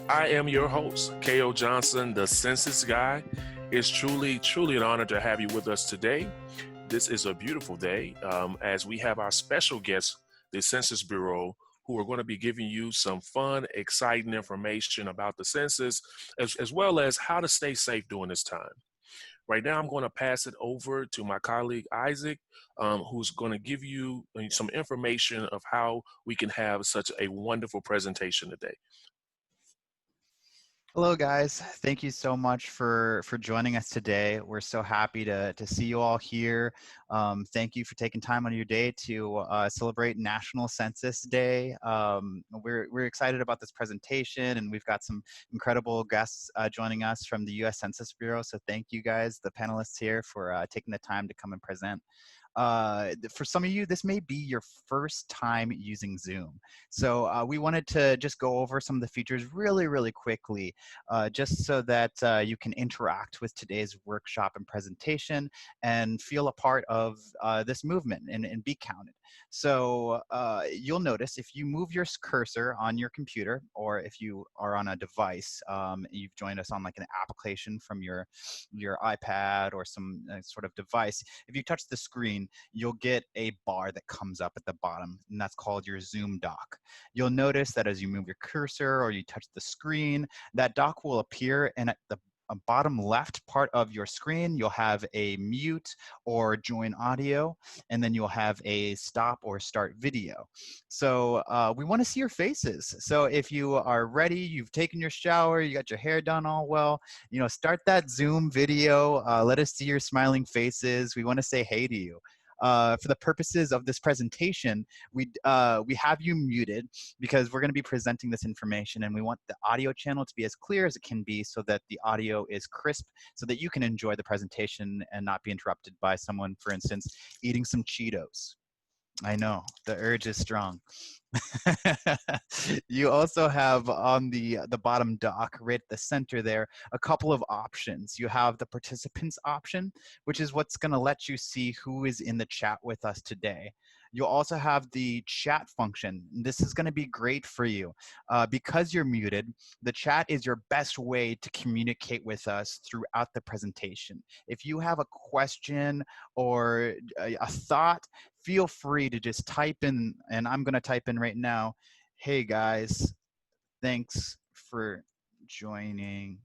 I am your host, Kayo Johnson, the Census Guy. It's truly an honor to have you with us today. This is a beautiful day as we have our special guest, the Census Bureau, who are going to be giving you some fun, exciting information about the census, as well as how to stay safe during this time. Right now, I'm going to pass it over to my colleague, Isaac, who's going to give you some information of how we can have such a wonderful presentation today. Hello, guys. Thank you so much for joining us today. We're so happy to see you all here. Thank you for taking time out of your day to celebrate National Census Day. We're excited about this presentation, and we've got some incredible guests joining us from the U.S. Census Bureau. So thank you guys, the panelists here, for taking the time to come and present. For some of you, this may be your first time using Zoom. So we wanted to just go over some of the features really quickly, just so that you can interact with today's workshop and presentation and feel a part of this movement and be counted. So you'll notice if you move your cursor on your computer, or if you are on a device, you've joined us on like an application from your iPad or some sort of device, if you touch the screen, you'll get a bar that comes up at the bottom, and that's called your Zoom dock. You'll notice that as you move your cursor or you touch the screen, that dock will appear, and at the bottom left part of your screen, you'll have a mute or join audio, and then you'll have a stop or start video. So we want to see your faces. So if you are ready, you've taken your shower, you got your hair done all well, start that Zoom video. Let us see your smiling faces. We want to say hey to you. For the purposes of this presentation, we have you muted because we're going to be presenting this information, and we want the audio channel to be as clear as it can be so that the audio is crisp, so that you can enjoy the presentation and not be interrupted by someone, for instance, eating some Cheetos. I know, the urge is strong. You also have on the bottom dock, right at the center there, a couple of options. You have the participants option, which is what's going to let you see who is in the chat with us today. You'll also have the chat function. This is going to be great for you. Because you're muted, the chat is your best way to communicate with us throughout the presentation. If you have a question or a thought, feel free to just type in, and I'm going to type in right now, hey guys, thanks for joining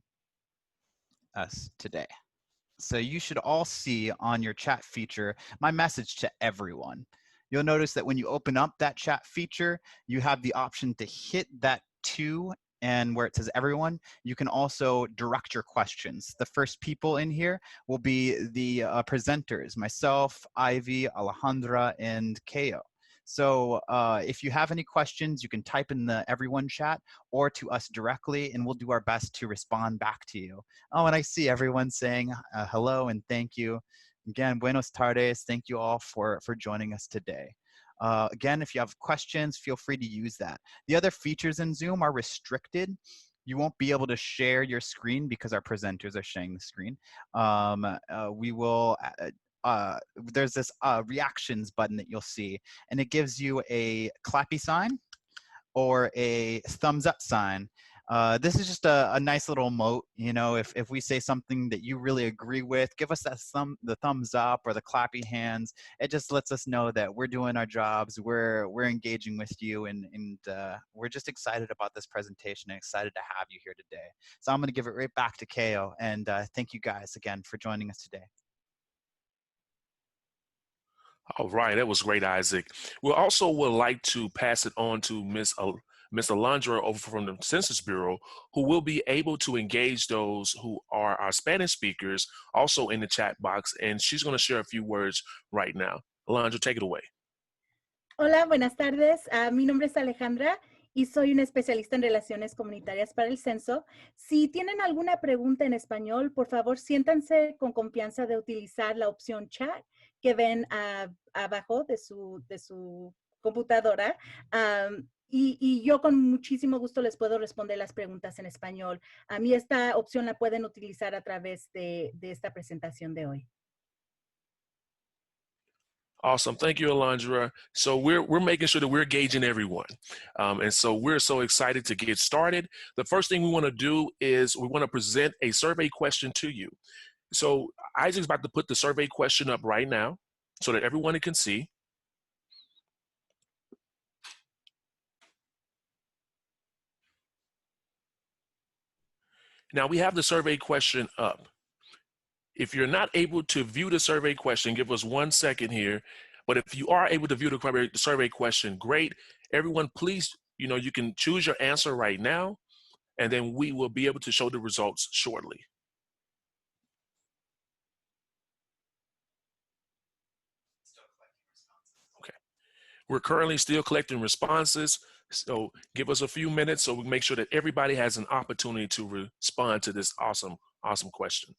us today. So you should all see on your chat feature my message to everyone. You'll notice that when you open up that chat feature, you have the option to hit that to, and where it says everyone, you can also direct your questions. The first people in here will be the presenters, myself, Ivy, Alejandra, and Kayo. So if you have any questions, you can type in the everyone chat or to us directly, and we'll do our best to respond back to you. Oh, and I see everyone saying hello and thank you. Again, buenos tardes. Thank you all for joining us today. Again, if you have questions, feel free to use that. The other features in Zoom are restricted. You won't be able to share your screen because our presenters are sharing the screen. There's this reactions button that you'll see, and it gives you a clappy sign or a thumbs up sign. This is just a nice little emote. If we say something that you really agree with, give us that the thumbs up or the clappy hands. It just lets us know that we're doing our jobs, we're engaging with you, and we're just excited about this presentation and excited to have you here today. So I'm going to give it right back to Kayo, and thank you guys again for joining us today. All right, that was great, Isaac. We also would like to pass it on to Ms. Alejandra over from the Census Bureau, who will be able to engage those who are our Spanish speakers also in the chat box, and she's going to share a few words right now. Alejandra, take it away. Hola, buenas tardes. Mi nombre es Alejandra y soy una especialista en relaciones comunitarias para el censo. Si tienen alguna pregunta en español, por favor, siéntanse con confianza de utilizar la opción chat que ven abajo de su computadora. Y yo con muchísimo gusto les puedo responder las preguntas en español. A mí esta opción la pueden utilizar a través de esta presentación de hoy. Awesome. Thank you, Alondra. So we're making sure that we're gauging everyone. And so we're so excited to get started. The first thing we want to do is we want to present a survey question to you. So Isaac's about to put the survey question up right now so that everyone can see. Now we have the survey question up. If you're not able to view the survey question, give us 1 second here. But if you are able to view the survey question, great. Everyone, please, you can choose your answer right now, and then we will be able to show the results shortly. Okay. We're currently still collecting responses, so give us a few minutes so we make sure that everybody has an opportunity to respond to this awesome question.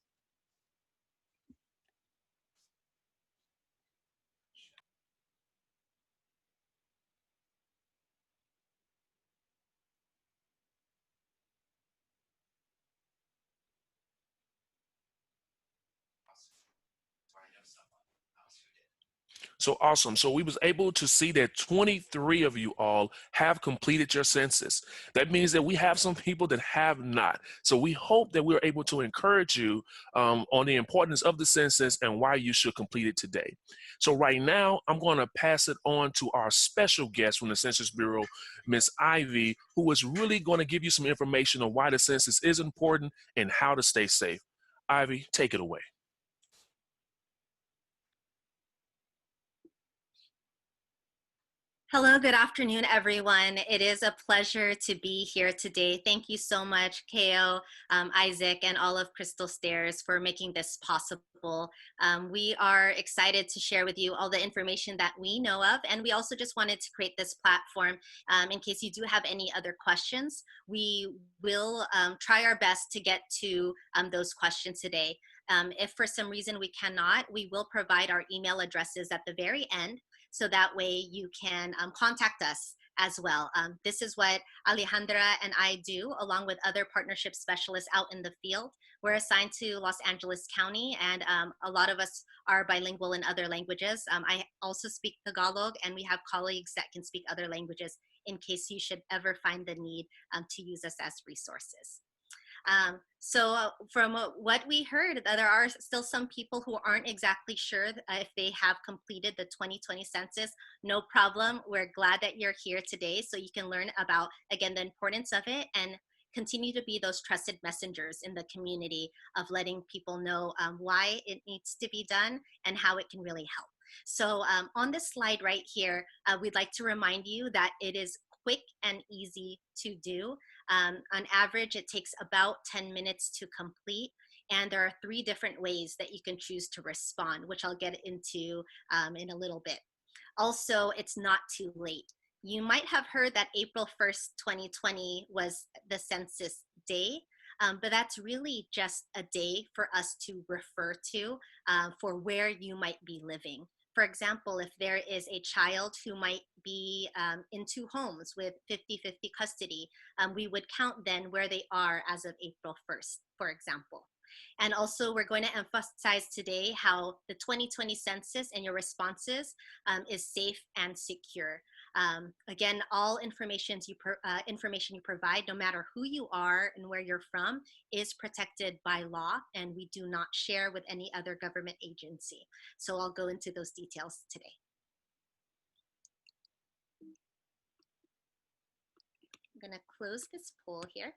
So awesome. So we was able to see that 23 of you all have completed your census. That means that we have some people that have not. So we hope that we're able to encourage you on the importance of the census and why you should complete it today. So right now, I'm going to pass it on to our special guest from the Census Bureau, Miss Ivy, who is really going to give you some information on why the census is important and how to stay safe. Ivy, take it away. Hello, good afternoon, everyone. It is a pleasure to be here today. Thank you so much, Kayo, Isaac, and all of Crystal Stairs for making this possible. We are excited to share with you all the information that we know of, and we also just wanted to create this platform in case you do have any other questions. We will try our best to get to those questions today. If for some reason we cannot, we will provide our email addresses at the very end, so that way you can contact us as well. This is what Alejandra and I do, along with other partnership specialists out in the field. We're assigned to Los Angeles County, and a lot of us are bilingual in other languages. I also speak Tagalog, and we have colleagues that can speak other languages in case you should ever find the need to use us as resources. So from what we heard, there are still some people who aren't exactly sure if they have completed the 2020 census. No problem. We're glad that you're here today so you can learn about, again, the importance of it and continue to be those trusted messengers in the community of letting people know why it needs to be done and how it can really help. So on this slide right here, we'd like to remind you that it is quick and easy to do. On average, it takes about 10 minutes to complete, and there are 3 different ways that you can choose to respond, which I'll get into in a little bit. Also, it's not too late. You might have heard that April 1st, 2020 was the census day, but that's really just a day for us to refer to for where you might be living. For example, if there is a child who might be in 2 homes with 50-50 custody, we would count then where they are as of April 1st, for example. And also, we're going to emphasize today how the 2020 census and your responses is safe and secure. Again, all information you provide, no matter who you are and where you're from, is protected by law, and we do not share with any other government agency. So I'll go into those details today. I'm going to close this poll here.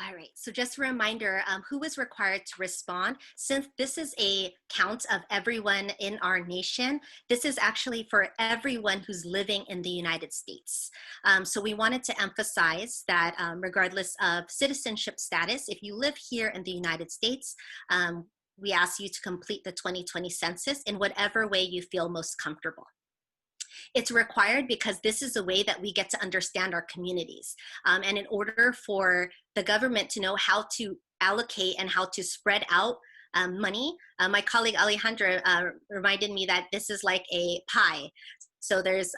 All right, so just a reminder, who is required to respond? Since this is a count of everyone in our nation, this is actually for everyone who's living in the United States. So we wanted to emphasize that regardless of citizenship status, if you live here in the United States, we ask you to complete the 2020 census in whatever way you feel most comfortable. It's required because this is a way that we get to understand our communities. And in order for the government to know how to allocate and how to spread out money, my colleague Alejandra reminded me that this is like a pie. So there's,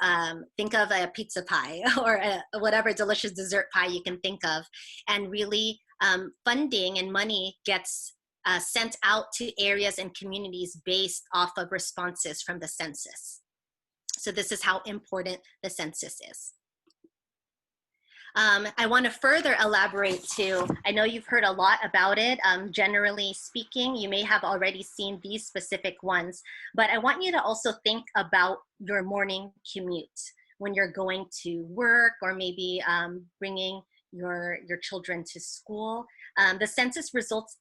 think of a pizza pie or whatever delicious dessert pie you can think of. And really funding and money gets sent out to areas and communities based off of responses from the census. So this is how important the census is. I want to further elaborate too. I know you've heard a lot about it. Generally speaking, you may have already seen these specific ones, but I want you to also think about your morning commute when you're going to work, or maybe bringing your children to school. The census results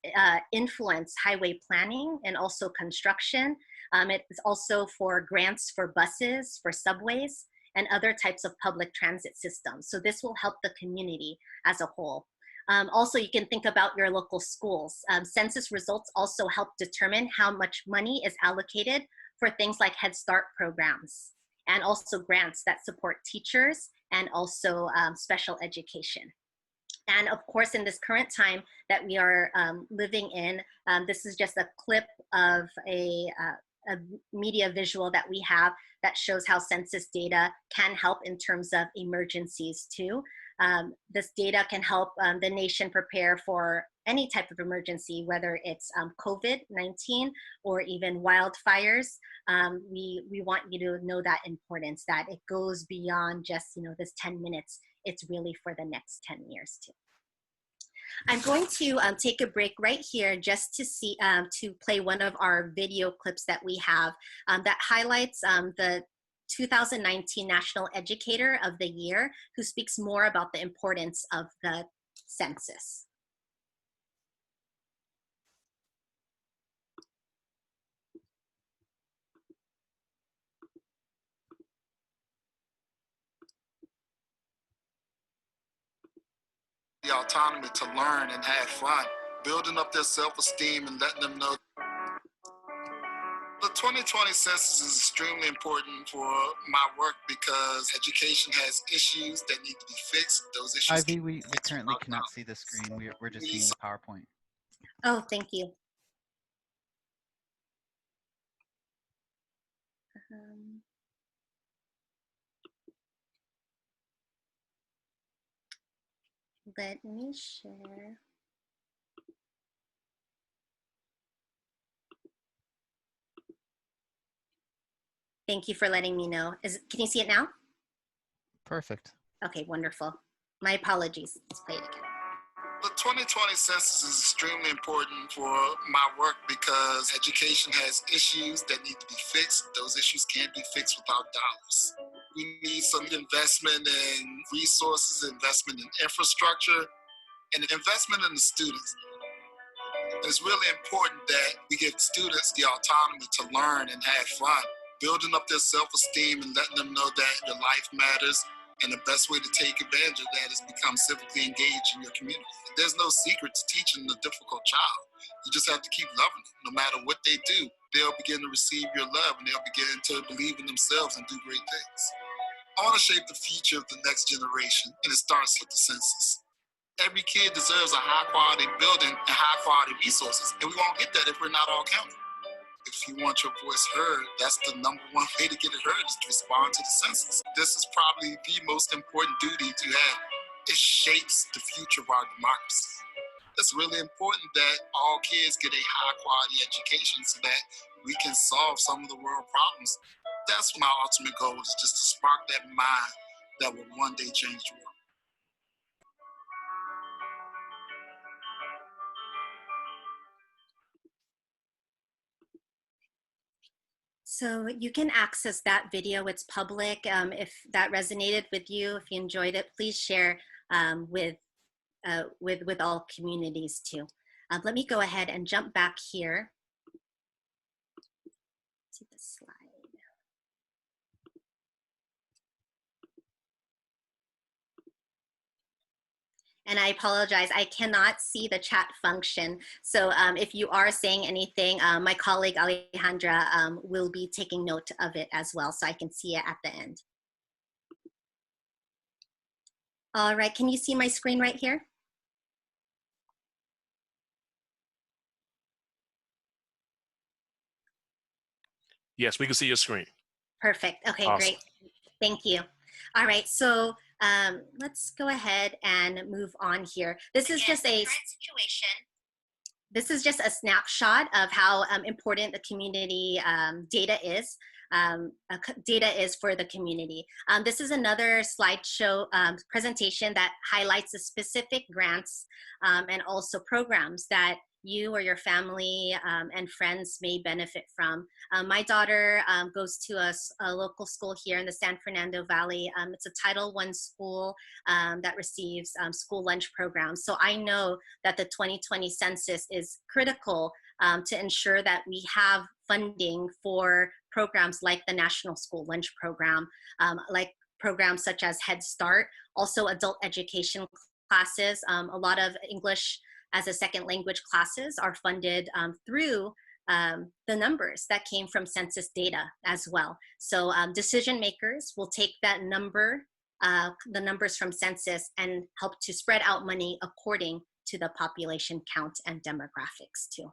influence highway planning and also construction. It is also for grants for buses, for subways, and other types of public transit systems. So this will help the community as a whole. Also, you can think about your local schools. Census results also help determine how much money is allocated for things like Head Start programs, and also grants that support teachers and also special education. And of course, in this current time that we are living in, this is just a clip of a media visual that we have that shows how census data can help in terms of emergencies too. This data can help the nation prepare for any type of emergency, whether it's COVID-19 or even wildfires. We want you to know that importance, that it goes beyond just this 10 minutes. It's really for the next 10 years too. I'm going to take a break right here just to see to play one of our video clips that we have that highlights the 2019 National Educator of the Year, who speaks more about the importance of the census. The autonomy to learn and have fun, building up their self-esteem and letting them know. The 2020 census is extremely important for my work because education has issues that need to be fixed. Those issues. Ivy, we currently cannot see the screen. We're just seeing the PowerPoint. Oh, thank you. Let me share. Thank you for letting me know. Can you see it now? Perfect. Okay, wonderful. My apologies. Let's play it again. The 2020 census is extremely important for my work because education has issues that need to be fixed. Those issues can't be fixed without dollars. We need some investment in resources, investment in infrastructure, and investment in the students. It's really important that we give students the autonomy to learn and have fun, building up their self-esteem and letting them know that your life matters. And the best way to take advantage of that is become civically engaged in your community. There's no secret to teaching a difficult child. You just have to keep loving them. No matter what they do, they'll begin to receive your love and they'll begin to believe in themselves and do great things. I want to shape the future of the next generation, and it starts with the census. Every kid deserves a high-quality building and high-quality resources, and we won't get that if we're not all counted. If you want your voice heard, that's the #1 way to get it heard, is to respond to the census. This is probably the most important duty to have. It shapes the future of our democracy. It's really important that all kids get a high-quality education so that we can solve some of the world problems. That's my ultimate goal, is just to spark that mind that will one day change the world. So you can access that video. It's public. If that resonated with you, if you enjoyed it, please share with all communities too. Let me go ahead and jump back here to the slide. And I apologize, I cannot see the chat function. So if you are saying anything, my colleague Alejandra will be taking note of it as well, so I can see it at the end. All right, can you see my screen right here? Yes, we can see your screen. Perfect, okay, Awesome. Great, thank you. All right, so let's go ahead and move on here. This is just a situation. this is just a snapshot of how important the community data is. Data is for the community. This is another slideshow presentation that highlights the specific grants and also programs that you or your family and friends may benefit from. My daughter goes to a local school here in the San Fernando Valley. It's a Title I school that receives school lunch programs. So I know that the 2020 census is critical to ensure that we have funding for programs like the National School Lunch Program, like programs such as Head Start, also adult education classes. A lot of English as a second language classes are funded through the numbers that came from census data as well. So decision makers will take that number, the numbers from census, and help to spread out money according to the population count and demographics too.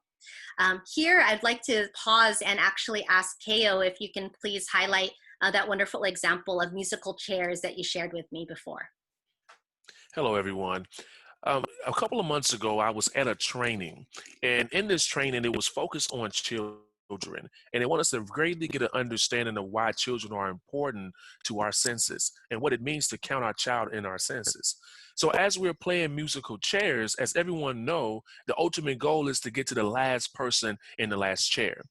Here, I'd like to pause and actually ask Kayo if you can please highlight that wonderful example of musical chairs that you shared with me before. Hello, everyone. A couple of months ago, I was at a training, and in this training, it was focused on children, and they want us to greatly get an understanding of why children are important to our census and what it means to count our child in our census. So as we're playing musical chairs, as everyone know, the ultimate goal is to get to the last person in the last chair.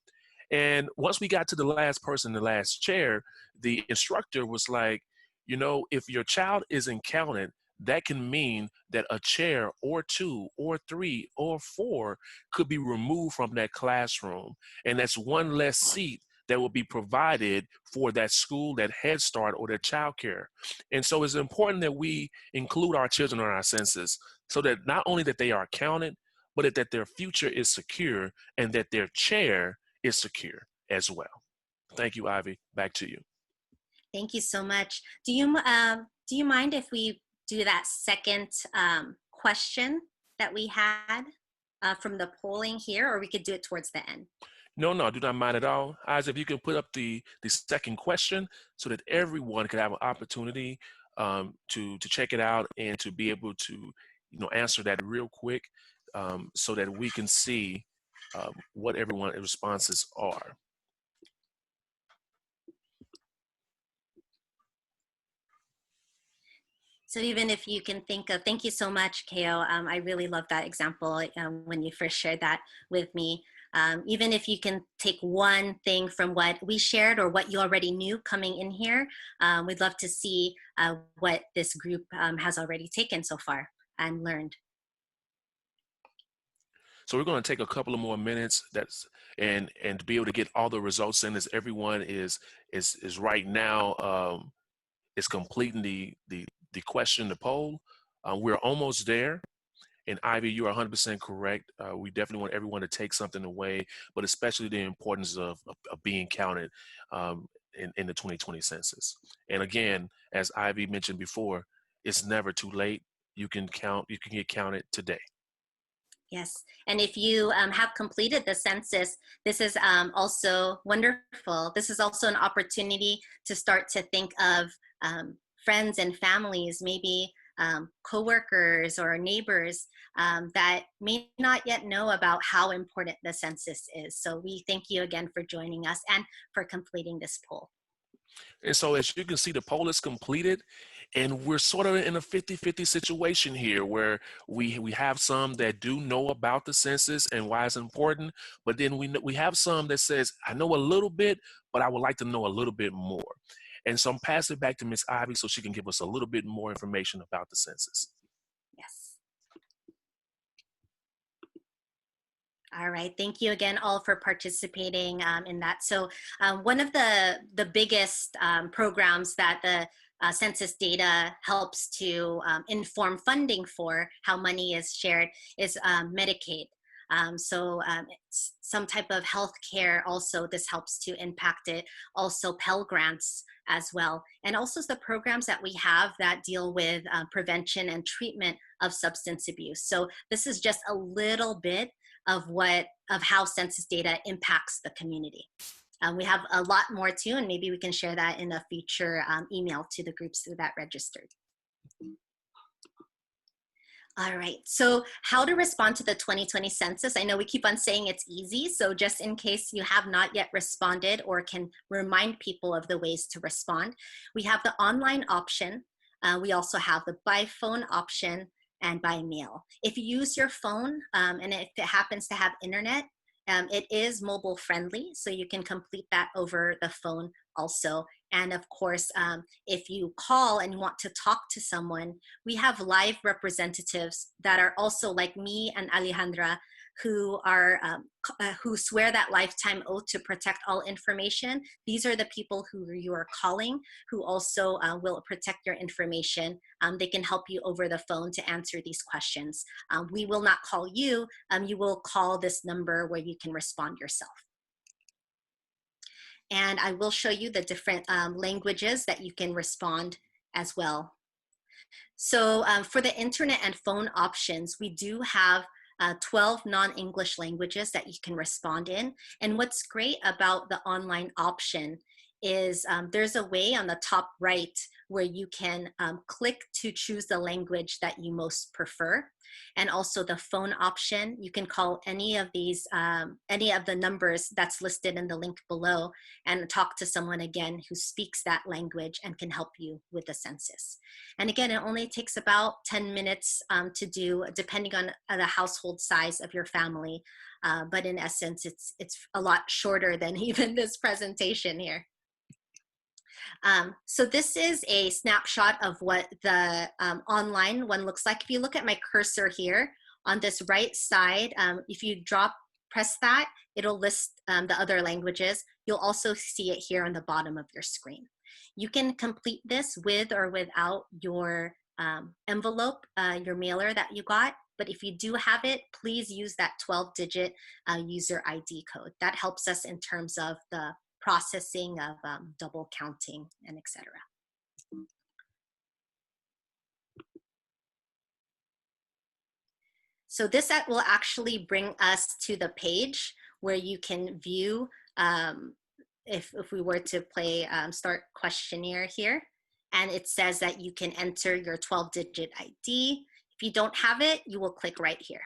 And once we got to the last person in the last chair, the instructor was like, you know, if your child isn't counted, that can mean that a chair or two or three or four could be removed from that classroom. And that's one less seat that will be provided for that school, that Head Start, or that child care. And so it's important that we include our children on our census so that not only that they are counted, but that their future is secure and that their chair is secure as well. Thank you, Ivy. Back to you. Thank you so much. Do you mind if we do that second question that we had from the polling here, or we could do it towards the end? No, do not mind at all. Isaac, if you can put up the second question so that everyone can have an opportunity to check it out and to be able to, answer that real quick so that we can see what everyone's responses are. So even if you can think of, thank you so much, Kayo. I really love that example when you first shared that with me. Even if you can take one thing from what we shared or what you already knew coming in here, we'd love to see what this group has already taken so far and learned. So we're going to take a couple of more minutes and to be able to get all the results in as everyone is right now is completing the question, the poll. We're almost there. And Ivy, you are 100% correct. We definitely want everyone to take something away, but especially the importance of being counted in the 2020 census. And again, as Ivy mentioned before, it's never too late. You can get counted today. Yes, and if you have completed the census, this is also wonderful. This is also an opportunity to start to think of friends and families, maybe coworkers or neighbors that may not yet know about how important the census is. So we thank you again for joining us and for completing this poll. And so as you can see, the poll is completed, and we're sort of in a 50-50 situation here where we have some that do know about the census and why it's important, but then we have some that says, I know a little bit, but I would like to know a little bit more. And so I'm passing it back to Ms. Ivy so she can give us a little bit more information about the census. Yes. All right, thank you again all for participating in that. So one of the biggest programs that the census data helps to inform funding for how money is shared is Medicaid. So it's some type of health care also, this helps to impact it. Also Pell Grants as well. And also the programs that we have that deal with prevention and treatment of substance abuse. So this is just a little bit of how census data impacts the community. We have a lot more too, and maybe we can share that in a future email to the groups that registered. All right, so how to respond to the 2020 census. I know we keep on saying it's easy, so just in case you have not yet responded or can remind people of the ways to respond, we have the online option. We also have the by phone option and by mail. If you use your phone and if it happens to have internet, it is mobile friendly, so you can complete that over the phone also. And of course, if you call and you want to talk to someone, we have live representatives that are also like me and Alejandra, who are who swear that lifetime oath to protect all information. These are the people who you are calling, who also will protect your information. They can help you over the phone to answer these questions. We will not call you. You will call this number where you can respond yourself. And I will show you the different languages that you can respond as well. So for the internet and phone options, we do have 12 non-English languages that you can respond in. And what's great about the online option is there's a way on the top right where you can click to choose the language that you most prefer. And also the phone option, you can call any of these, any of the numbers that's listed in the link below and talk to someone again who speaks that language and can help you with the census. And again, it only takes about 10 minutes to do, depending on the household size of your family. But in essence, it's a lot shorter than even this presentation here. So this is a snapshot of what the online one looks like. If you look at my cursor here on this right side, if you press that, it'll list the other languages. You'll also see it here on the bottom of your screen. You can complete this with or without your envelope, your mailer that you got. But if you do have it, please use that 12-digit user ID code. That helps us in terms of the processing of double counting and etc. So this will actually bring us to the page where you can view, if we were to play start questionnaire here, and it says that you can enter your 12-digit ID. If you don't have it, you will click right here.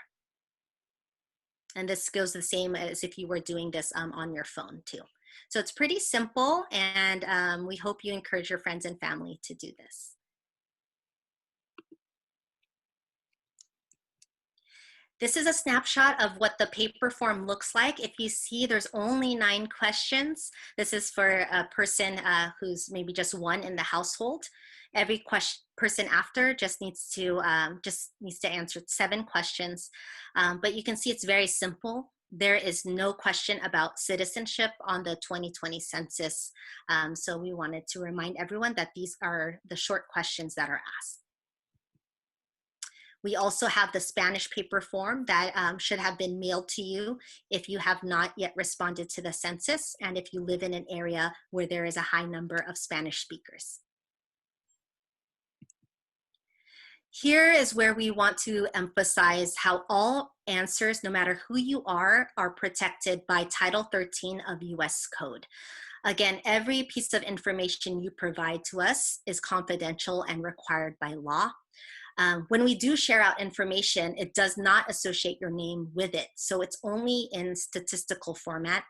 And this goes the same as if you were doing this on your phone too. So it's pretty simple, and we hope you encourage your friends and family to do this. This is a snapshot of what the paper form looks like. If you see, there's only 9 questions. This is for a person who's maybe just one in the household. Every person after just needs to answer 7 questions. But you can see it's very simple. There is no question about citizenship on the 2020 census. So we wanted to remind everyone that these are the short questions that are asked. We also have the Spanish paper form that should have been mailed to you if you have not yet responded to the census and if you live in an area where there is a high number of Spanish speakers. Here is where we want to emphasize how all answers, no matter who you are protected by Title 13 of US Code. Again, every piece of information you provide to us is confidential and required by law. When we do share out information, it does not associate your name with it. So it's only in statistical format.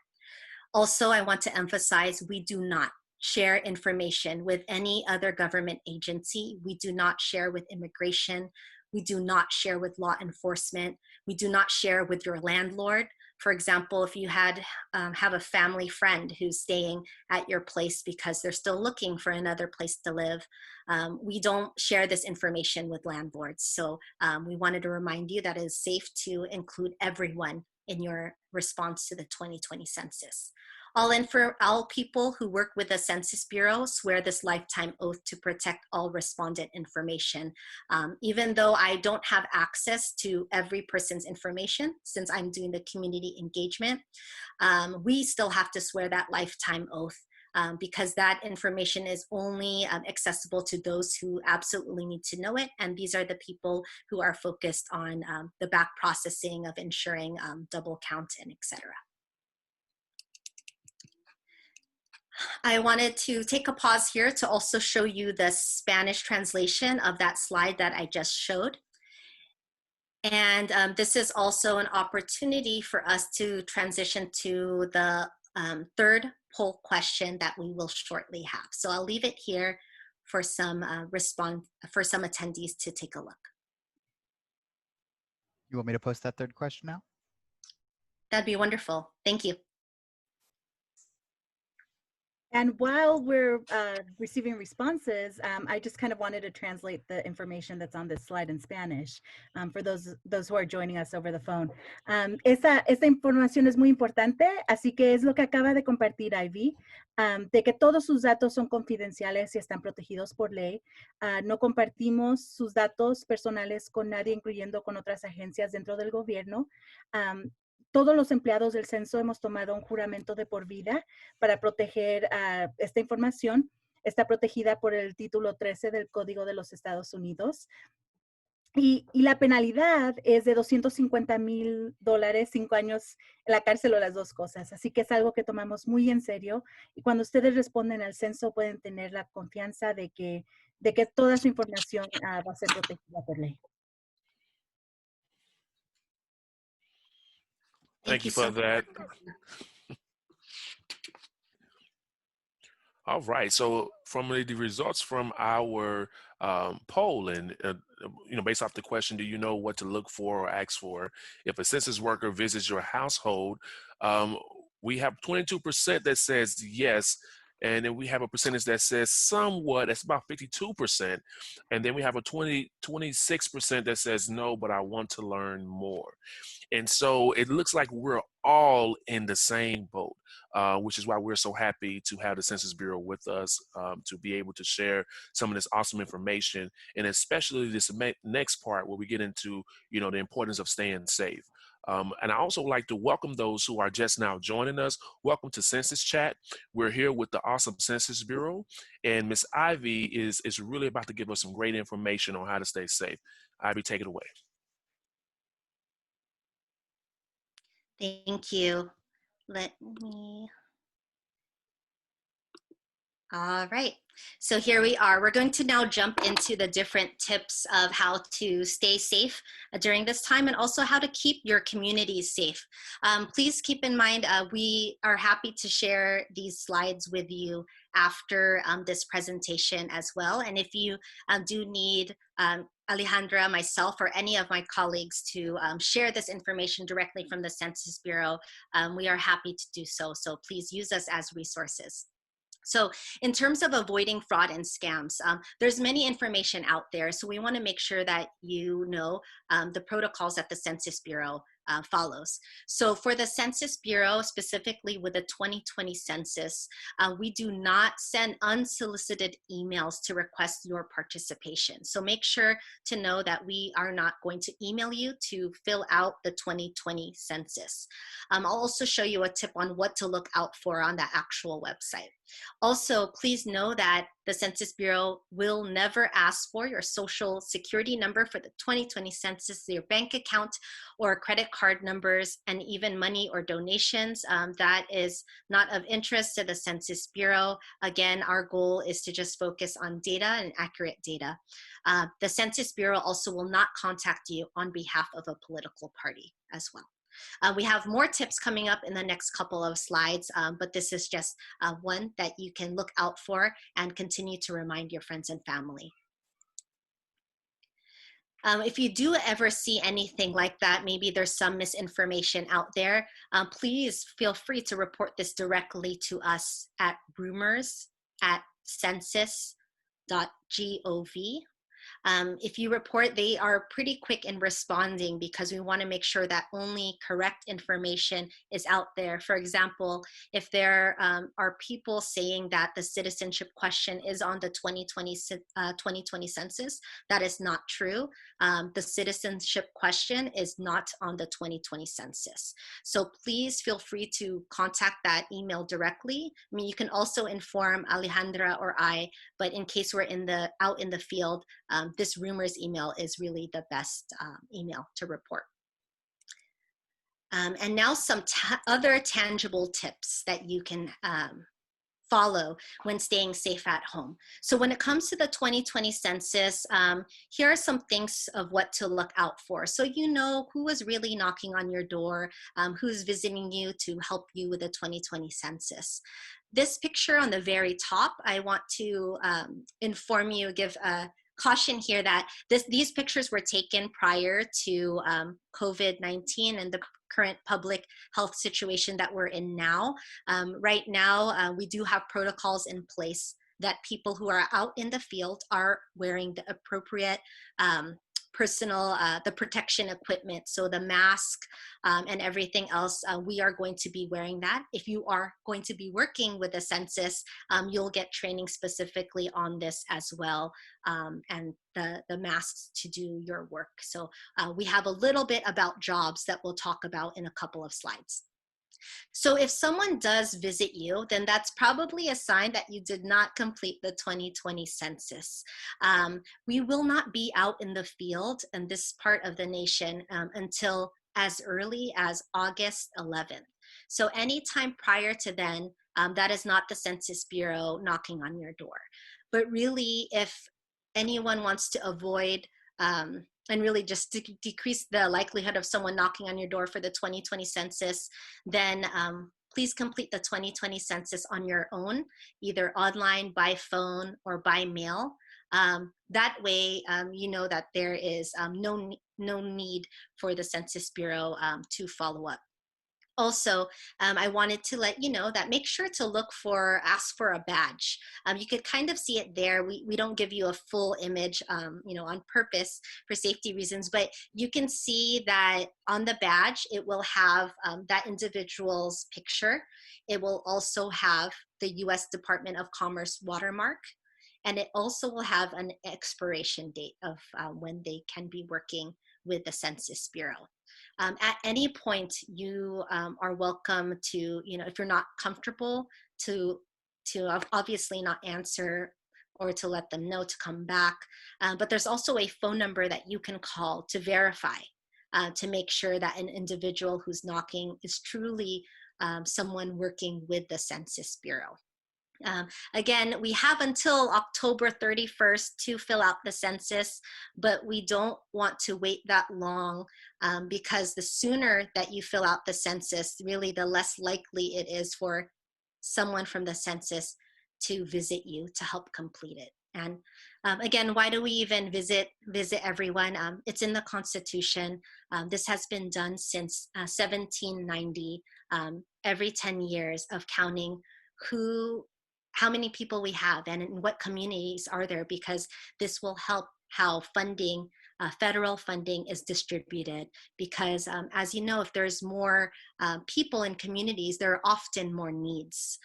Also, I want to emphasize we do not share information with any other government agency. We do not share with immigration. We do not share with law enforcement. We do not share with your landlord. For example, if you have a family friend who's staying at your place because they're still looking for another place to live, we don't share this information with landlords. So we wanted to remind you that it is safe to include everyone in your response to the 2020 census. All people who work with the Census Bureau swear this lifetime oath to protect all respondent information. Even though I don't have access to every person's information, since I'm doing the community engagement, we still have to swear that lifetime oath because that information is only accessible to those who absolutely need to know it. And these are the people who are focused on the back processing of ensuring double count and etc. I wanted to take a pause here to also show you the Spanish translation of that slide that I just showed. And this is also an opportunity for us to transition to the third poll question that we will shortly have. So I'll leave it here for some for some attendees to take a look. You want me to post that third question now? That'd be wonderful. Thank you. And while we're receiving responses, I just kind of wanted to translate the information that's on this slide in Spanish for those who are joining us over the phone. Esta información es muy importante, así que es lo que acaba de compartir Ivy, de que todos sus datos son confidenciales y están protegidos por ley. No compartimos sus datos personales con nadie, incluyendo con otras agencias dentro del gobierno. Todos los empleados del censo hemos tomado un juramento de por vida para proteger esta información. Está protegida por el título 13 del Código de los Estados Unidos. Y la penalidad es de $250,000, 5 años en la cárcel o las dos cosas. Así que es algo que tomamos muy en serio. Y cuando ustedes responden al censo pueden tener la confianza de que toda su información va a ser protegida por ley. Thank you for that. All right. So from the results from our poll, and based off the question, do you know what to look for or ask for if a census worker visits your household? We have 22% that says yes, and then we have a percentage that says somewhat. That's about 52%, and then we have a 26% that says no, but I want to learn more. And so it looks like we're all in the same boat, which is why we're so happy to have the Census Bureau with us to be able to share some of this awesome information, and especially this next part where we get into, the importance of staying safe. And I also like to welcome those who are just now joining us. Welcome to Census Chat. We're here with the awesome Census Bureau, and Miss Ivy is really about to give us some great information on how to stay safe. Ivy, take it away. Thank you. All right, so here we are. We're going to now jump into the different tips of how to stay safe during this time, and also how to keep your community safe. Please keep in mind, we are happy to share these slides with you after this presentation as well. And if you do need Alejandra, myself, or any of my colleagues to share this information directly from the Census Bureau, we are happy to do so. So please use us as resources. So in terms of avoiding fraud and scams, there's many information out there. So we want to make sure that you know the protocols that the Census Bureau follows. So for the Census Bureau, specifically with the 2020 census, we do not send unsolicited emails to request your participation. So make sure to know that we are not going to email you to fill out the 2020 census. I'll also show you a tip on what to look out for on the actual website. Also, please know that the Census Bureau will never ask for your social security number for the 2020 census, your bank account or credit card numbers, and even money or donations. That is not of interest to the Census Bureau. Again, our goal is to just focus on data and accurate data. The Census Bureau also will not contact you on behalf of a political party as well. We have more tips coming up in the next couple of slides, but this is just one that you can look out for and continue to remind your friends and family. If you do ever see anything like that, maybe there's some misinformation out there, please feel free to report this directly to us at rumors@census.gov. If you report, they are pretty quick in responding because we want to make sure that only correct information is out there. For example, if there are people saying that the citizenship question is on the 2020 census, that is not true. The citizenship question is not on the 2020 census. So please feel free to contact that email directly. I mean, you can also inform Alejandra or I, but in case we're out in the field, this rumors email is really the best email to report. And now some other tangible tips that you can follow when staying safe at home. So when it comes to the 2020 census, here are some things of what to look out for. So you know who is really knocking on your door, who's visiting you to help you with the 2020 census. This picture on the very top, I want to inform you, give a caution here that these pictures were taken prior to COVID-19 and the current public health situation that we're in now. Right now, we do have protocols in place that people who are out in the field are wearing the appropriate personal, the protection equipment. So the mask and everything else, we are going to be wearing that. If you are going to be working with the census, you'll get training specifically on this as well, and the masks to do your work. So we have a little bit about jobs that we'll talk about in a couple of slides. So if someone does visit you, then that's probably a sign that you did not complete the 2020 census. We will not be out in the field in this part of the nation until as early as August 11th. So anytime prior to then, that is not the Census Bureau knocking on your door. But really, if anyone wants to avoid and really just to decrease the likelihood of someone knocking on your door for the 2020 census, then please complete the 2020 census on your own, either online, by phone, or by mail. That way, you know that there is no need for the Census Bureau to follow up. Also, I wanted to let you know that make sure to ask for a badge. You could kind of see it there. We don't give you a full image, on purpose for safety reasons, but you can see that on the badge, it will have that individual's picture. It will also have the U.S. Department of Commerce watermark, and it also will have an expiration date of when they can be working with the Census Bureau. At any point, you are welcome to, if you're not comfortable, to obviously not answer or to let them know to come back. But there's also a phone number that you can call to verify, to make sure that an individual who's knocking is truly someone working with the Census Bureau. Again, we have until October 31st to fill out the census, but we don't want to wait that long because the sooner that you fill out the census, really the less likely it is for someone from the census to visit you to help complete it. And again, why do we even visit everyone? It's in the Constitution. This has been done since 1790, every 10 years of counting how many people we have and in what communities are there, because this will help how funding, federal funding is distributed. Because as you know, if there's more people in communities, there are often more needs.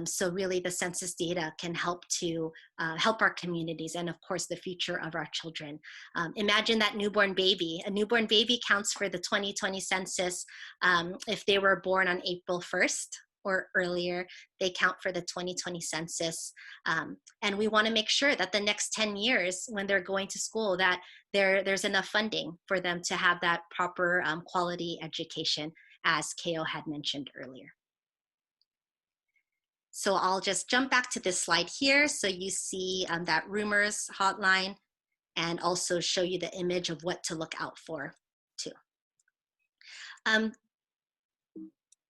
So really the census data can help to help our communities and of course the future of our children. Imagine that newborn baby. A newborn baby counts for the 2020 census if they were born on April 1st. Or earlier, they count for the 2020 census. And we want to make sure that the next 10 years when they're going to school, that there's enough funding for them to have that proper quality education, as Kayo had mentioned earlier. So I'll just jump back to this slide here. So you see that rumors hotline, and also show you the image of what to look out for too.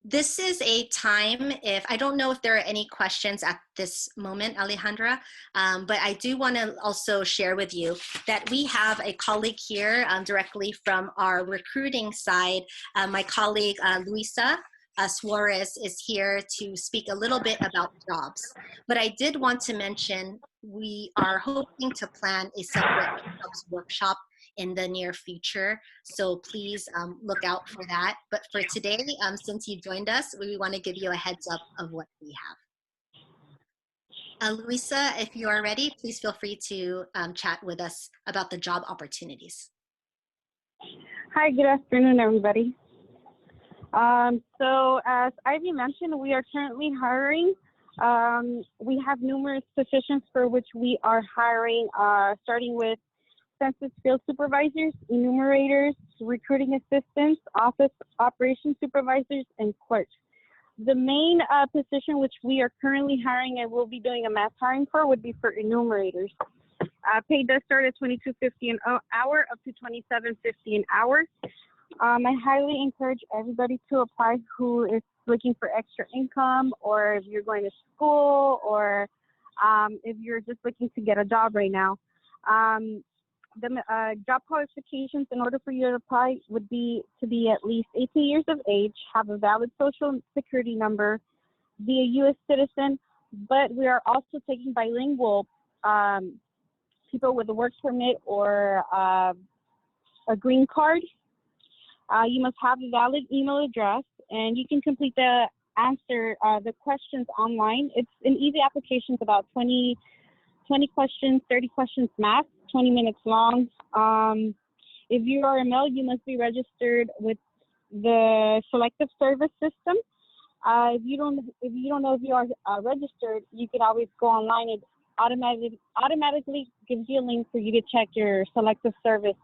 This is a time, I don't know if there are any questions at this moment, Alejandra, but I do want to also share with you that we have a colleague here directly from our recruiting side. My colleague, Luisa Suarez, is here to speak a little bit about jobs. But I did want to mention we are hoping to plan a separate jobs workshop in the near future. So please look out for that. But for today, since you joined us, we want to give you a heads up of what we have. Luisa, if you are ready, please feel free to chat with us about the job opportunities. Hi, good afternoon, everybody. So as Ivy mentioned, we are currently hiring. We have numerous positions for which we are hiring, starting with census field supervisors, enumerators, recruiting assistants, office operations supervisors, and clerks. The main position which we are currently hiring and will be doing a mass hiring for would be for enumerators. Pay does start at $22.50 an hour up to $27.50 an hour. I highly encourage everybody to apply who is looking for extra income, or if you're going to school, or if you're just looking to get a job right now. The job qualifications in order for you to apply would be to be at least 18 years of age, have a valid social security number, be a U.S. citizen, but we are also taking bilingual people with a work permit or a green card. You must have a valid email address, and you can complete the questions online. It's an easy application. It's about 20 questions, 30 questions max, 20 minutes long. If you are a male, you must be registered with the selective service system. If you don't know if you are registered, you can always go online. It automatically gives you a link for you to check your selective service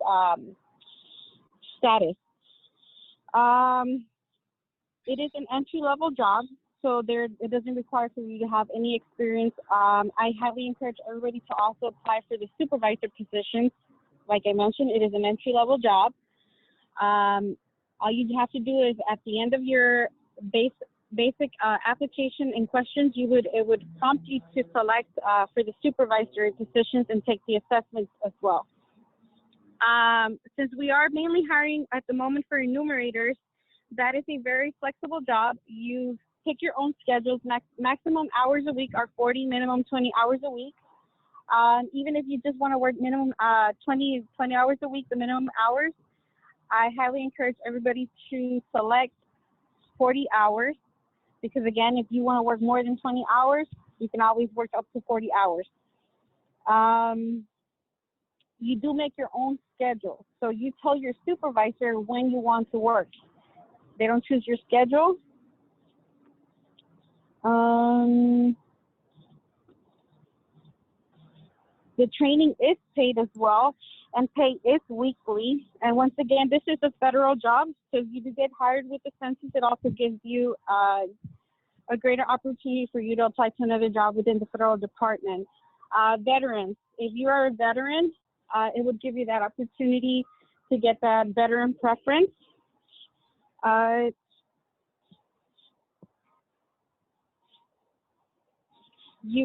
status. It is an entry-level job, so it doesn't require for you to have any experience. I highly encourage everybody to also apply for the supervisor positions. Like I mentioned, it is an entry-level job. All you have to do is at the end of your basic application and questions, it would prompt you to select for the supervisory positions and take the assessments as well. Since we are mainly hiring at the moment for enumerators, that is a very flexible job. You pick your own schedules. Maximum hours a week are 40, minimum 20 hours a week. Even if you just want to work minimum 20 hours a week, the minimum hours, I highly encourage everybody to select 40 hours, because again, if you want to work more than 20 hours, you can always work up to 40 hours. You do make your own schedule. So you tell your supervisor when you want to work. They don't choose your schedule. The training is paid as well, and pay is weekly. And once again, this is a federal job, so if you do get hired with the census, it also gives you a greater opportunity for you to apply to another job within the federal department. Veterans, if you are a veteran, it would give you that opportunity to get that veteran preference.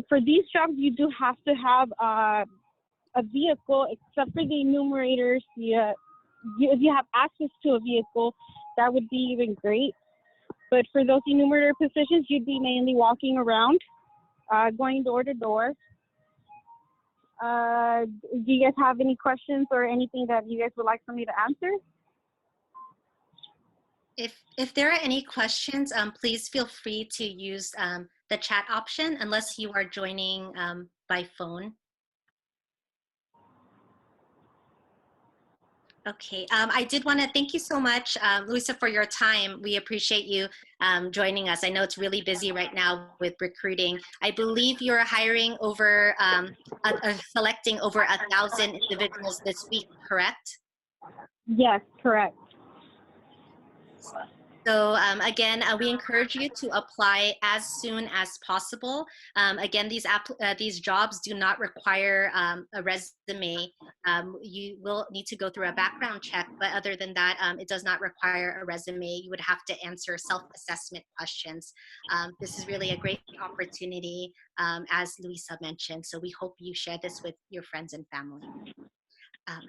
For these jobs, you do have to have a vehicle, except for the enumerators. If you have access to a vehicle, that would be even great. But for those enumerator positions, you'd be mainly walking around, going door to door. Do you guys have any questions or anything that you guys would like for me to answer? If there are any questions, please feel free to use the chat option, unless you are joining by phone. Okay, I did want to thank you so much, Luisa, for your time. We appreciate you joining us. I know it's really busy right now with recruiting. I believe you're hiring over, selecting over 1,000 individuals this week, correct? Yes, correct. So again, we encourage you to apply as soon as possible. Again, these jobs do not require a resume. You will need to go through a background check, but other than that, it does not require a resume. You would have to answer self-assessment questions. This is really a great opportunity, as Luisa mentioned. So we hope you share this with your friends and family.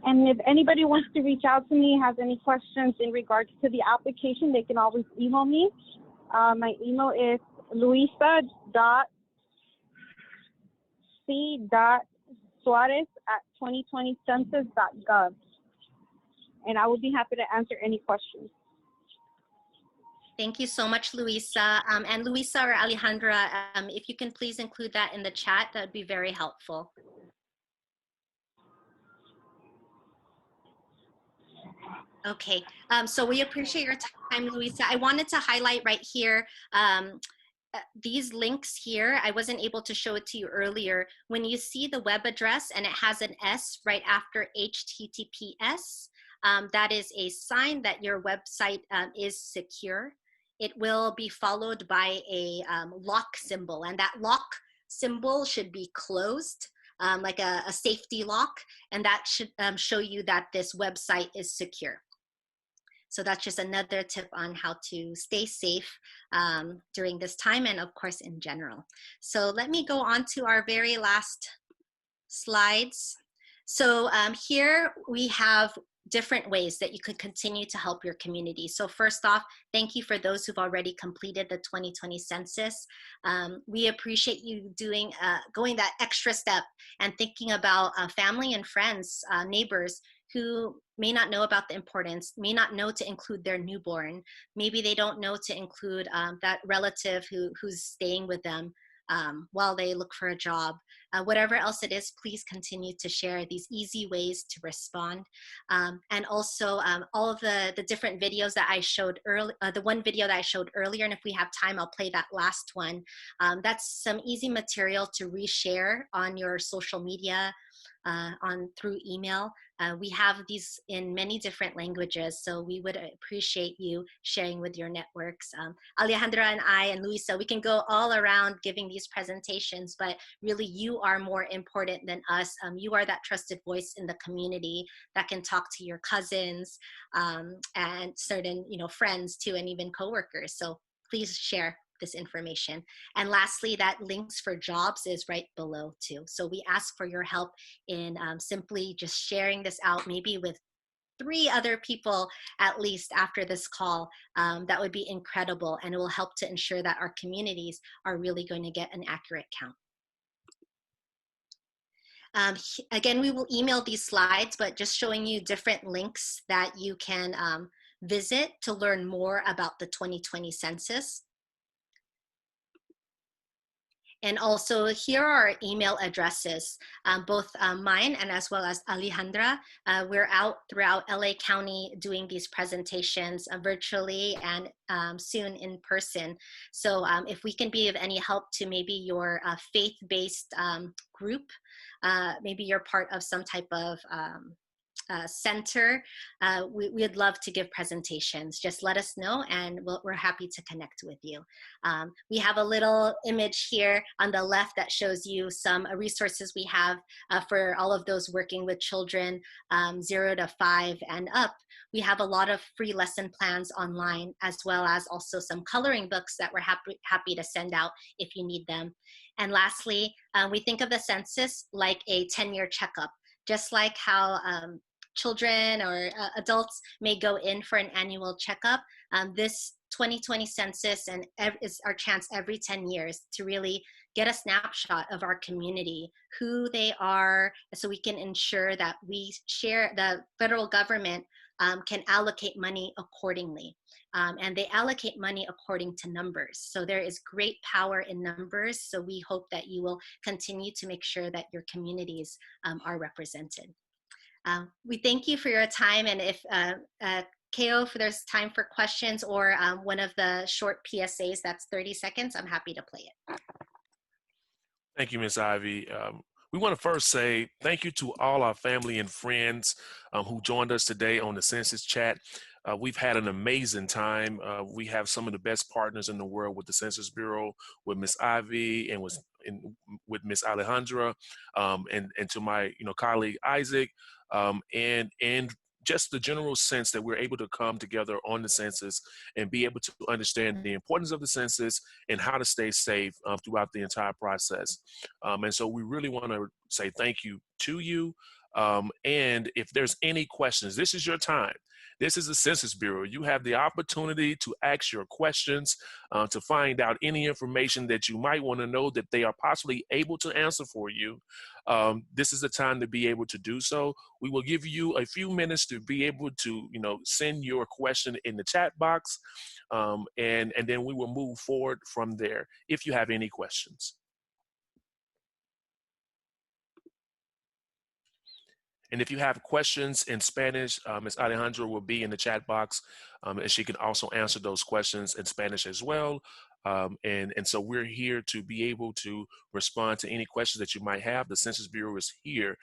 And if anybody wants to reach out to me, has any questions in regards to the application, they can always email me. My email is luisa.c.suarez@2020census.gov. And I will be happy to answer any questions. Thank you so much, Luisa. And Luisa or Alejandra, if you can please include that in the chat, that would be very helpful. Okay, so we appreciate your time, Luisa. I wanted to highlight right here, these links here. I wasn't able to show it to you earlier. When you see the web address and it has an S right after HTTPS, that is a sign that your website is secure. it will be followed by a lock symbol, and that lock symbol should be closed, like a safety lock, and that should show you that this website is secure. So that's just another tip on how to stay safe during this time, and of course in general. So let me go on to our very last slides. So here we have different ways that you could continue to help your community. So first off, thank you for those who've already completed the 2020 census. We appreciate you going that extra step and thinking about family and friends, neighbors who may not know about the importance, may not know to include their newborn. Maybe they don't know to include that relative who's staying with them while they look for a job. Whatever else it is, please continue to share these easy ways to respond. And also all of the different videos that I showed earlier, the one video that I showed earlier, and if we have time, I'll play that last one. That's some easy material to reshare on your social media, through email. We have these in many different languages, so we would appreciate you sharing with your networks. Alejandra and I and Luisa, we can go all around giving these presentations, but really you are more important than us. You are that trusted voice in the community that can talk to your cousins and certain friends too, and even coworkers. So please share this information. And lastly, that links for jobs is right below too. So we ask for your help in simply just sharing this out, maybe with 3 other people at least after this call. That would be incredible, and it will help to ensure that our communities are really going to get an accurate count. Again, we will email these slides, but just showing you different links that you can visit to learn more about the 2020 census. And also here are our email addresses, both mine and as well as Alejandra. We're out throughout LA County doing these presentations virtually and soon in person. So if we can be of any help to maybe your faith-based group, maybe you're part of some type of center, we'd love to give presentations. Just let us know and we're happy to connect with you. We have a little image here on the left that shows you some resources we have for all of those working with children 0 to 5 and up. We have a lot of free lesson plans online, as well as also some coloring books that we're happy to send out if you need them. And lastly, we think of the census like a 10-year checkup, just like how children or adults may go in for an annual checkup. This 2020 census is our chance every 10 years to really get a snapshot of our community, who they are, so we can ensure that we share, the federal government can allocate money accordingly. And they allocate money according to numbers. So there is great power in numbers. So we hope that you will continue to make sure that your communities are represented. We thank you for your time, and if Kayo, if there's time for questions or one of the short PSAs that's 30 seconds, I'm happy to play it. Thank you, Ms. Ivy. We want to first say thank you to all our family and friends who joined us today on the Census Chat. We've had an amazing time. We have some of the best partners in the world with the Census Bureau, with Ms. Ivy and with Ms. Alejandra, and to my colleague Isaac, and just the general sense that we're able to come together on the census and be able to understand the importance of the census and how to stay safe throughout the entire process. And so we really want to say thank you to you. And if there's any questions, this is your time. This is the Census Bureau. You have the opportunity to ask your questions, to find out any information that you might want to know that they are possibly able to answer for you. This is the time to be able to do so. We will give you a few minutes to be able to, send your question in the chat box, and then we will move forward from there if you have any questions. And if you have questions in Spanish, Ms. Alejandra will be in the chat box, and she can also answer those questions in Spanish as well. And so we're here to be able to respond to any questions that you might have. The Census Bureau is here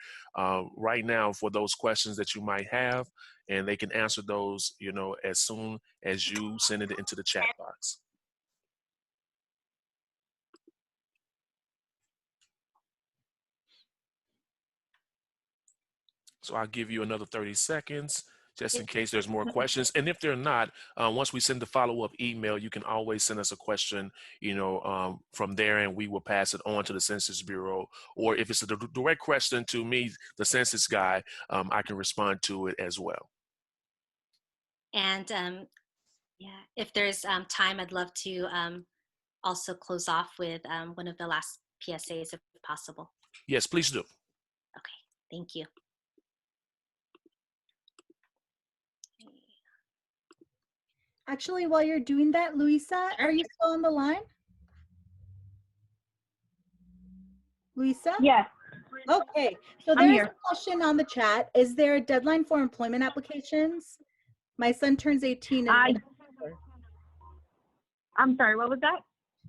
right now for those questions that you might have. and they can answer those, you know, as soon as you send it into the chat box. So I'll give you another 30 seconds just in case there's more questions. And if they're not, once we send the follow-up email, you can always send us a question, you know, from there, and we will pass it on to the Census Bureau. Or if it's a direct question to me, the Census Guy, I can respond to it as well. And yeah, if there's time, I'd love to also close off with one of the last PSAs if possible. Yes, please do. Okay, thank you. Actually, while you're doing that, Luisa, are you still on the line? Luisa? Yes. Okay, so I'm there is here. a question on the chat. Is there a deadline for employment applications? My son turns 18 in October. I'm sorry, what was that?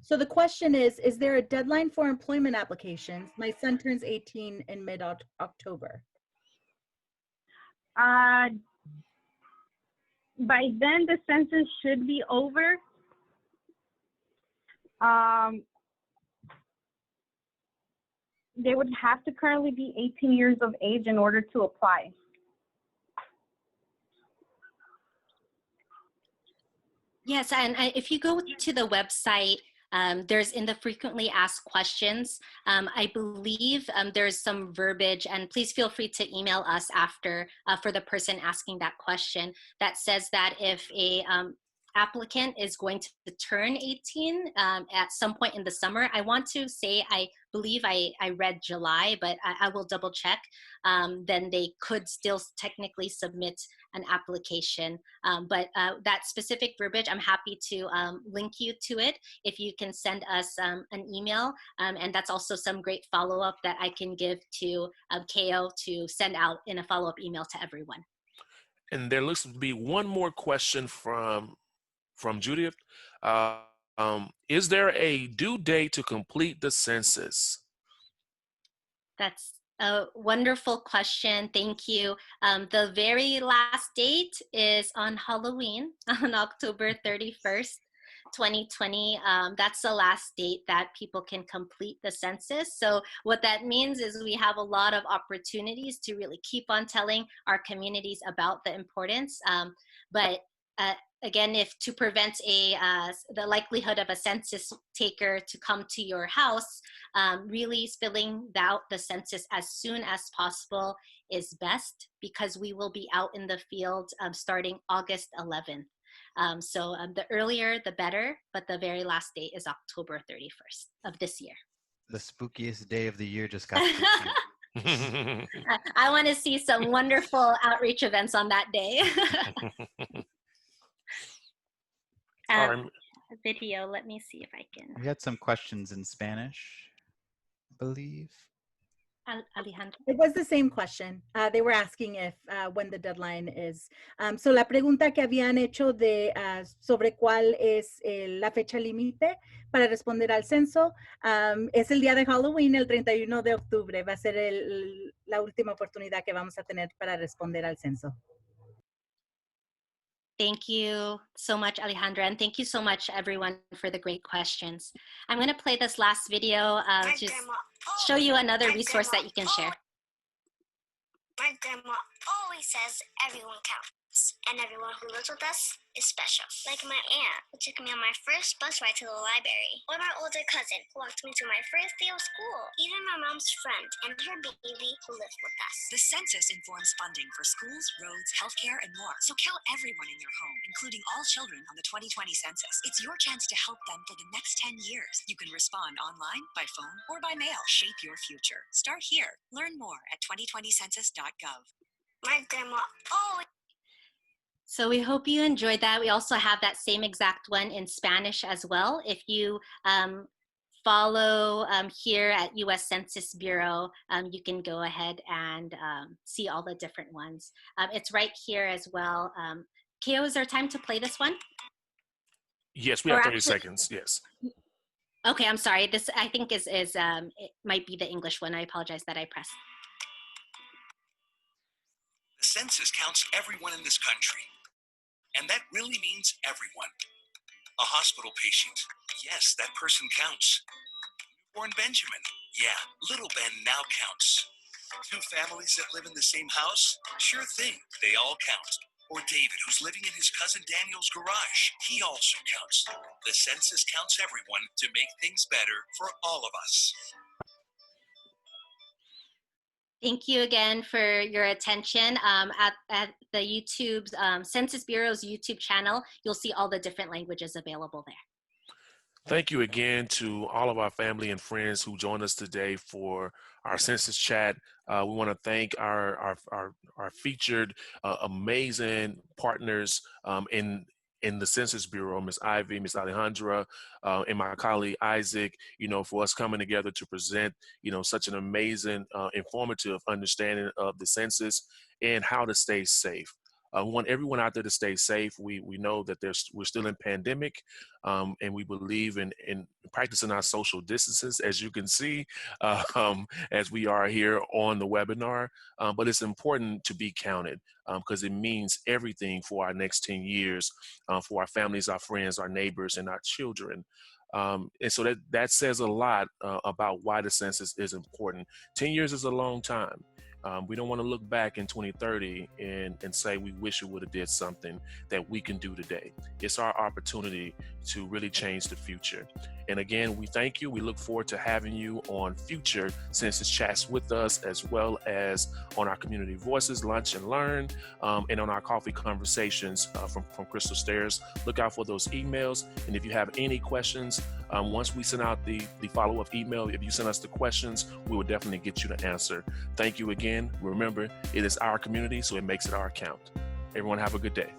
So the question is there a deadline for employment applications? My son turns 18 in mid-October. By then, the census should be over. They would have to currently be 18 years of age in order to apply. Yes, and if you go to the website, there's in the frequently asked questions, I believe there's some verbiage, and please feel free to email us after for the person asking that question, that says that if a applicant is going to turn 18 at some point in the summer, I want to say, I believe I read July, but I will double check, then they could still technically submit an application. But that specific verbiage, I'm happy to link you to it if you can send us an email. And that's also some great follow-up that I can give to Kayo to send out in a follow-up email to everyone. And there looks to be one more question from Judith. Is there a due date to complete the census? That's a wonderful question. Thank you. The very last date is on Halloween, on October 31st, 2020. That's the last date that people can complete the census. So what that means is we have a lot of opportunities to really keep on telling our communities about the importance. Again, if to prevent the likelihood of a census taker to come to your house, really filling out the census as soon as possible is best, because we will be out in the field starting August 11th. So the earlier, the better, but the very last date is October 31st of this year. The spookiest day of the year just got spooky. I want to see some wonderful outreach events on that day. Video, let me see if I can. We had some questions in Spanish, I believe. Alejandro. It was the same question. They were asking if when the deadline is. So la pregunta que habían hecho de sobre cuál es la fecha límite para responder al censo es el día de Halloween, el 31 de octubre. Va a ser la última oportunidad que vamos a tener para responder al censo. Thank you so much, Alejandra, and thank you so much, everyone, for the great questions. I'm going to play this last video, just show you another resource that you can share. My grandma always says everyone counts, and everyone who lives with us is special. Like my aunt, who took me on my first bus ride to the library, or my older cousin, who walked me to my first day of school, even my mom's friend and her baby who lives with us. The census informs funding for schools, roads, healthcare, and more. So count everyone in your home, including all children on the 2020 census. It's your chance to help them for the next 10 years. You can respond online, by phone, or by mail. Shape your future. Start here. Learn more at 2020census.gov. My grandma always... So we hope you enjoyed that. We also have that same exact one in Spanish as well. If you follow here at U.S. Census Bureau, you can go ahead and see all the different ones. It's right here as well. Kayo, is there time to play this one? Yes, we have 30 seconds, yes. Okay, I'm sorry. This, I think, is it might be the English one. I apologize that I pressed. The census counts everyone in this country. And that really means everyone. A hospital patient, yes, that person counts. Newborn Benjamin, yeah, little Ben now counts. Two families that live in the same house, sure thing, they all count. Or David, who's living in his cousin Daniel's garage, he also counts. The census counts everyone to make things better for all of us. Thank you again for your attention. At the YouTube's Census Bureau's YouTube channel, you'll see all the different languages available there. Thank you again to all of our family and friends who joined us today for our census chat. We want to thank our featured amazing partners in the Census Bureau, Ms. Ivy, Ms. Alejandra, and my colleague Isaac, for us coming together to present, such an amazing, informative understanding of the census and how to stay safe. We want everyone out there to stay safe. We know that we're still in pandemic, and we believe in practicing our social distances, as you can see, as we are here on the webinar. But it's important to be counted because it means everything for our next 10 years, for our families, our friends, our neighbors, and our children. And so that says a lot about why the census is important. 10 years is a long time. We don't want to look back in 2030 and say we wish we would have did something that we can do today. It's our opportunity to really change the future. And again, we thank you. We look forward to having you on future Census Chats with us, as well as on our Community Voices, Lunch and Learn, and on our coffee conversations from Crystal Stairs. Look out for those emails. And if you have any questions, once we send out the follow-up email, if you send us the questions, we will definitely get you the answer. Thank you again. Remember, it is our community, so it makes it our account. Everyone have a good day.